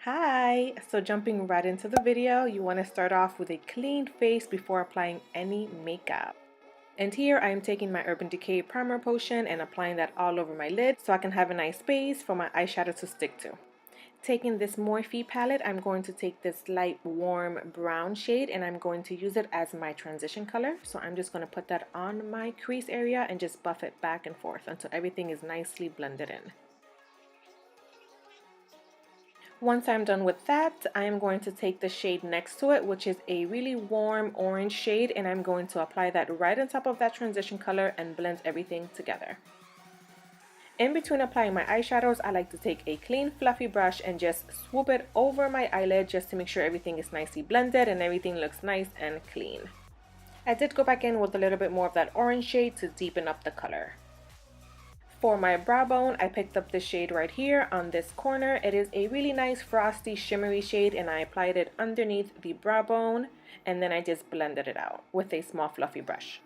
Hi! So jumping right into the video, you want to start off with a clean face before applying any makeup. And here I am taking my Urban Decay Primer Potion and applying that all over my lid so I can have a nice base for my eyeshadow to stick to. Taking this Morphe palette, I'm going to take this light warm brown shade and I'm going to use it as my transition color. So I'm just going to put that on my crease area and just buff it back and forth until everything is nicely blended in. Once I'm done with that, I am going to take the shade next to it, which is a really warm orange shade, and I'm going to apply that right on top of that transition color and blend everything together. In between applying my eyeshadows, I like to take a clean fluffy brush and just swoop it over my eyelid just to make sure everything is nicely blended and everything looks nice and clean. I did go back in with a little bit more of that orange shade to deepen up the color. For my brow bone, I picked up this shade right here on this corner. It is a really nice frosty shimmery shade and I applied it underneath the brow bone and then I just blended it out with a small fluffy brush.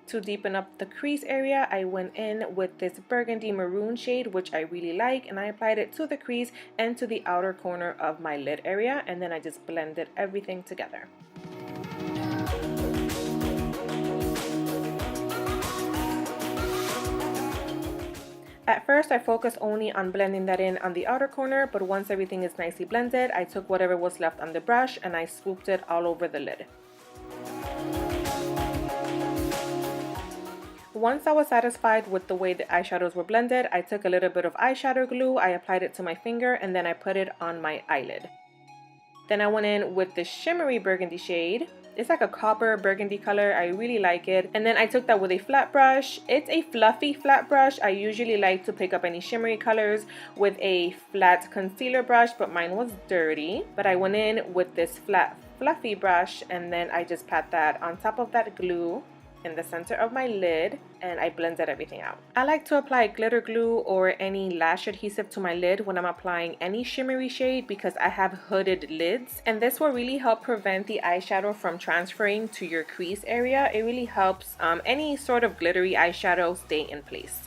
To deepen up the crease area, I went in with this burgundy maroon shade, which I really like, and I applied it to the crease and to the outer corner of my lid area, and then I just blended everything together. At first, I focused only on blending that in on the outer corner, but once everything is nicely blended, I took whatever was left on the brush and I swooped it all over the lid. Once I was satisfied with the way the eyeshadows were blended, I took a little bit of eyeshadow glue, I applied it to my finger, and then I put it on my eyelid. Then I went in with the shimmery burgundy shade. It's like a copper burgundy color. I really like it. And then I took that with a flat brush. It's a fluffy flat brush. I usually like to pick up any shimmery colors with a flat concealer brush, but mine was dirty. But I went in with this flat fluffy brush and then I just pat that on top of that glue in the center of my lid and I blended everything out. I like to apply glitter glue or any lash adhesive to my lid when I'm applying any shimmery shade because I have hooded lids, and this will really help prevent the eyeshadow from transferring to your crease area. It really helps any sort of glittery eyeshadow stay in place.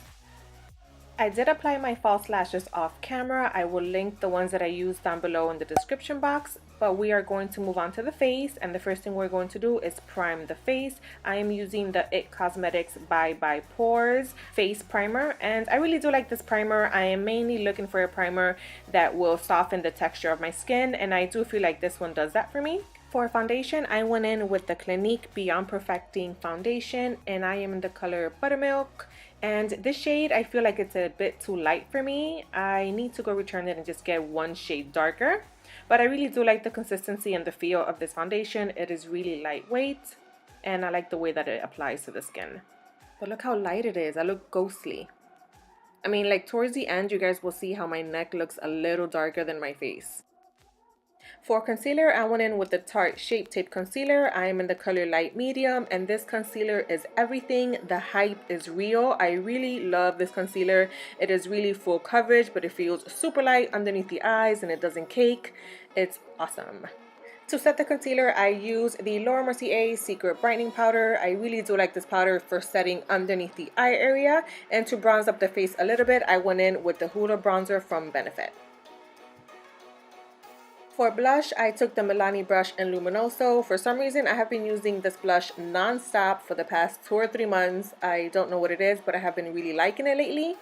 I did apply my false lashes off camera. I will link the ones that I used down below in the description box, but we are going to move on to the face, and the first thing we're going to do is prime the face. I am using the IT Cosmetics by Pores face primer, and I really do like this primer. I am mainly looking for a primer that will soften the texture of my skin, and I do feel like this one does that for me. For foundation, I went in with the Clinique Beyond Perfecting foundation, and I am in the color Buttermilk. And this shade, I feel like it's a bit too light for me. I need to go return it and just get one shade darker. But I really do like the consistency and the feel of this foundation. It is really lightweight, and I like the way that it applies to the skin. But look how light it is. I look ghostly. I mean, like towards the end, you guys will see how my neck looks a little darker than my face. For concealer, I went in with the Tarte Shape Tape Concealer. I am in the color Light Medium, and this concealer is everything. The hype is real. I really love this concealer. It is really full coverage, but it feels super light underneath the eyes, and it doesn't cake. It's awesome. To set the concealer, I use the Laura Mercier Secret Brightening Powder. I really do like this powder for setting underneath the eye area. And to bronze up the face a little bit, I went in with the Hoola Bronzer from Benefit. For blush, I took the Milani brush in Luminoso. For some reason, I have been using this blush non-stop for the past 2 or 3 months. I don't know what it is, but I have been really liking it lately.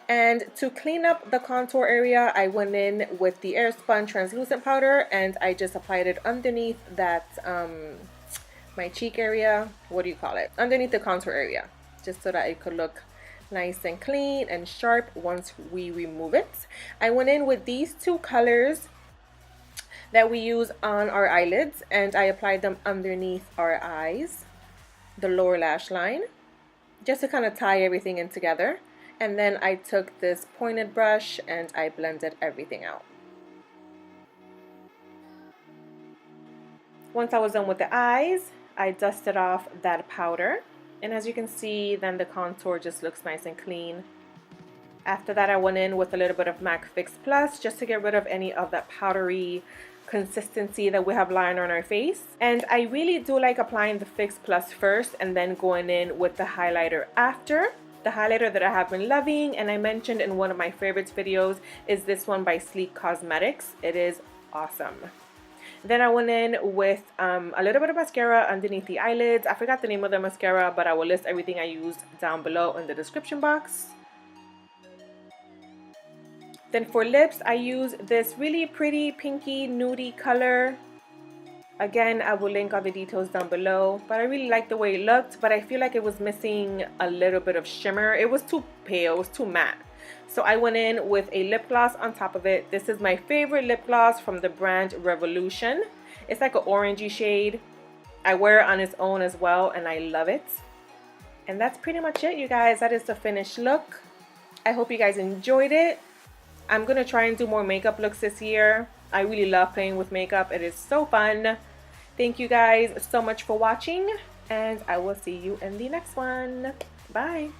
And to clean up the contour area, I went in with the Airspun translucent powder and I just applied it underneath that, my cheek area. What do you call it? Underneath the contour area, just so that it could look nice and clean and sharp once we remove it. I went in with these 2 colors that we use on our eyelids, and I applied them underneath our eyes, the lower lash line, just to kind of tie everything in together. And then I took this pointed brush and I blended everything out. Once I was done with the eyes, I dusted off that powder, and as you can see, then the contour just looks nice and clean. After that, I went in with a little bit of MAC Fix Plus just to get rid of any of that powdery consistency that we have lying on our face. And I really do like applying the Fix Plus first and then going in with the highlighter after. The highlighter that I have been loving, and I mentioned in one of my favorites videos, is this one by Sleek Cosmetics. It is awesome. Then I went in with a little bit of mascara underneath the eyelids. I forgot the name of the mascara, but I will list everything I used down below in the description box. Then for lips, I use this really pretty pinky nudie color. Again, I will link all the details down below, but I really like the way it looked, but I feel like it was missing a little bit of shimmer. It was too pale, it was too matte. So I went in with a lip gloss on top of it. This is my favorite lip gloss from the brand Revolution. It's like an orangey shade. I wear it on its own as well, and I love it. And that's pretty much it, you guys. That is the finished look. I hope you guys enjoyed it. I'm gonna try and do more makeup looks this year. I really love playing with makeup. It is so fun. Thank you guys so much for watching, and I will see you in the next one. Bye.